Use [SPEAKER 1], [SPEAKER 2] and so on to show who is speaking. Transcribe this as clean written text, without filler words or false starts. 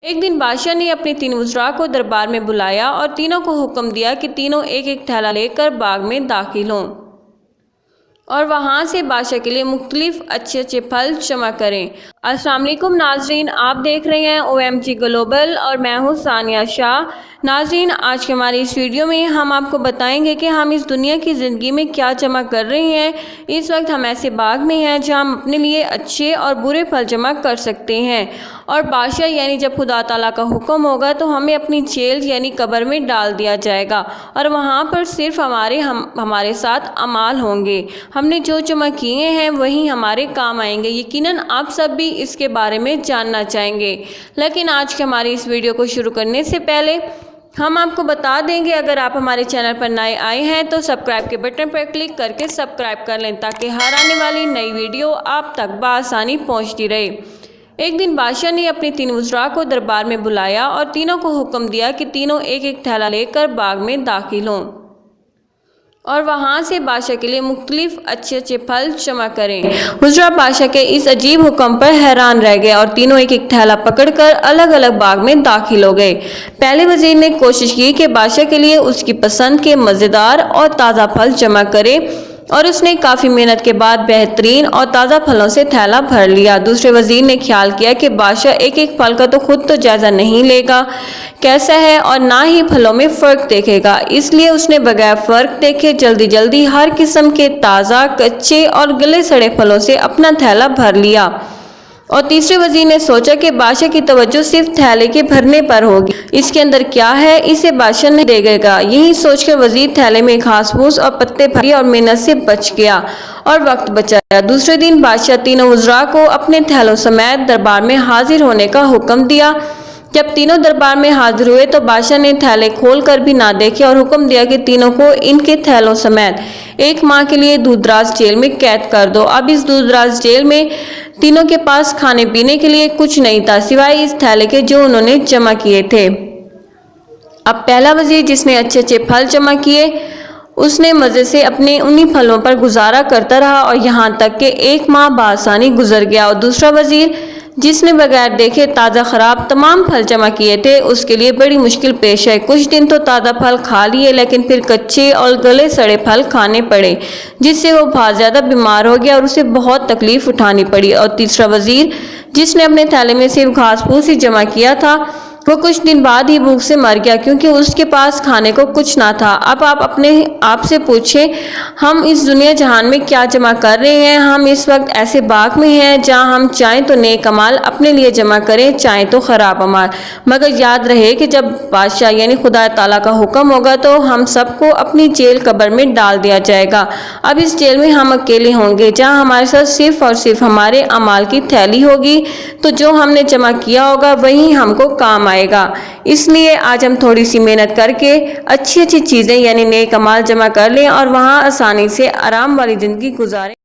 [SPEAKER 1] ایک دن بادشاہ نے اپنے 3 وزراء کو دربار میں بلایا اور تینوں کو حکم دیا کہ تینوں ایک ایک تھیلا لے کر باغ میں داخل ہوں اور وہاں سے بادشاہ کے لیے مختلف اچھے پھل جمع کریں۔ السلام علیکم ناظرین، آپ دیکھ رہے ہیں OMG گلوبل اور میں ہوں ثانیہ شاہ۔ ناظرین، آج کے ہماری اس ویڈیو میں ہم آپ کو بتائیں گے کہ ہم اس دنیا کی زندگی میں کیا جمع کر رہے ہیں۔ اس وقت ہم ایسے باغ میں ہیں جہاں ہم اپنے لیے اچھے اور برے پھل جمع کر سکتے ہیں، اور بادشاہ یعنی جب خدا تعالیٰ کا حکم ہوگا تو ہمیں اپنی جیل یعنی قبر میں ڈال دیا جائے گا، اور وہاں پر صرف ہمارے ساتھ اعمال ہوں گے۔ ہم نے جو جمع کیے ہیں وہی ہمارے کام آئیں گے۔ یقیناً آپ سب بھی اس کے بارے میں جاننا چاہیں گے، لیکن آج کے ہماری اس ویڈیو کو شروع کرنے سے پہلے ہم آپ کو بتا دیں گے، اگر آپ ہمارے چینل پر نئے آئے ہیں تو سبسکرائب کے بٹن پر کلک کر کے سبسکرائب کر لیں تاکہ ہر آنے والی نئی ویڈیو آپ تک بآسانی پہنچتی رہے۔ ایک دن بادشاہ نے اپنے 3 وزراء کو دربار میں بلایا اور تینوں کو حکم دیا کہ تینوں ایک ایک تھیلا لے کر باغ میں داخل ہوں اور وہاں سے بادشاہ کے لیے مختلف اچھے پھل جمع کریں۔ وزراء بادشاہ کے اس عجیب حکم پر حیران رہ گئے اور تینوں ایک ایک تھیلا پکڑ کر الگ الگ باغ میں داخل ہو گئے۔ پہلے وزیر نے کوشش کی کہ بادشاہ کے لیے اس کی پسند کے مزیدار اور تازہ پھل جمع کرے، اور اس نے کافی محنت کے بعد بہترین اور تازہ پھلوں سے تھیلا بھر لیا۔ دوسرے وزیر نے خیال کیا کہ بادشاہ ایک ایک پھل کا تو خود تو جائزہ نہیں لے گا کیسا ہے، اور نہ ہی پھلوں میں فرق دیکھے گا، اس لیے اس نے بغیر فرق دیکھے جلدی ہر قسم کے تازہ، کچے اور گلے سڑے پھلوں سے اپنا تھیلا بھر لیا۔ اور تیسرے وزیر نے سوچا کہ بادشاہ کی توجہ صرف تھیلے کے بھرنے پر ہوگی، اس کے اندر کیا ہے اسے بادشاہ نہیں دیکھے گا۔ یہی سوچ کر وزیر تھیلے میں گھاس پھوس اور پتے بھری اور محنت سے بچ گیا اور وقت بچایا۔ دوسرے دن بادشاہ تینوں وزراء کو اپنے تھیلوں سمیت دربار میں حاضر ہونے کا حکم دیا۔ جب تینوں دربار میں حاضر ہوئے تو بادشاہ نے تھیلے کھول کر بھی نہ دیکھے اور حکم دیا کہ تینوں کو ان کے تھیلوں سمیت 1 ماہ کے لیے دور دراز جیل میں قید کر دو۔ اب اس دور دراز جیل میں تینوں کے پاس کھانے پینے کے لیے کچھ نہیں تھا سوائے اس تھیلے کے جو انہوں نے جمع کیے تھے۔ اب پہلا وزیر جس نے اچھے پھل جمع کیے، اس نے مزے سے اپنے انہی پھلوں پر گزارا کرتا رہا اور یہاں تک کہ 1 ماہ بآسانی گزر گیا، اور دوسرا وزیر جس نے بغیر دیکھے تازہ خراب تمام پھل جمع کیے تھے، اس کے لیے بڑی مشکل پیش آئی۔ کچھ دن تو تازہ پھل کھا لیے، لیکن پھر کچے اور گلے سڑے پھل کھانے پڑے، جس سے وہ بہت زیادہ بیمار ہو گیا اور اسے بہت تکلیف اٹھانی پڑی۔ اور تیسرا وزیر جس نے اپنے تھیلے میں صرف گھاس پھوس ہی جمع کیا تھا، وہ کچھ دن بعد ہی بھوک سے مر گیا کیونکہ اس کے پاس کھانے کو کچھ نہ تھا۔ اب آپ اپنے آپ سے پوچھیں، ہم اس دنیا جہان میں کیا جمع کر رہے ہیں؟ ہم اس وقت ایسے باغ میں ہیں جہاں ہم چاہیں تو نیک اعمال اپنے لیے جمع کریں، چاہیں تو خراب اعمال، مگر یاد رہے کہ جب بادشاہ یعنی خدا تعالیٰ کا حکم ہوگا تو ہم سب کو اپنی جیل قبر میں ڈال دیا جائے گا۔ اب اس جیل میں ہم اکیلے ہوں گے جہاں ہمارے ساتھ صرف اور صرف ہمارے اعمال کی تھیلی ہوگی، تو جو ہم نے جمع کیا ہوگا وہی ہم کو کام آئے گا۔ اس لیے آج ہم تھوڑی سی محنت کر کے اچھی چیزیں یعنی نیک اعمال جمع کر لیں اور وہاں آسانی سے آرام والی زندگی گزاریں۔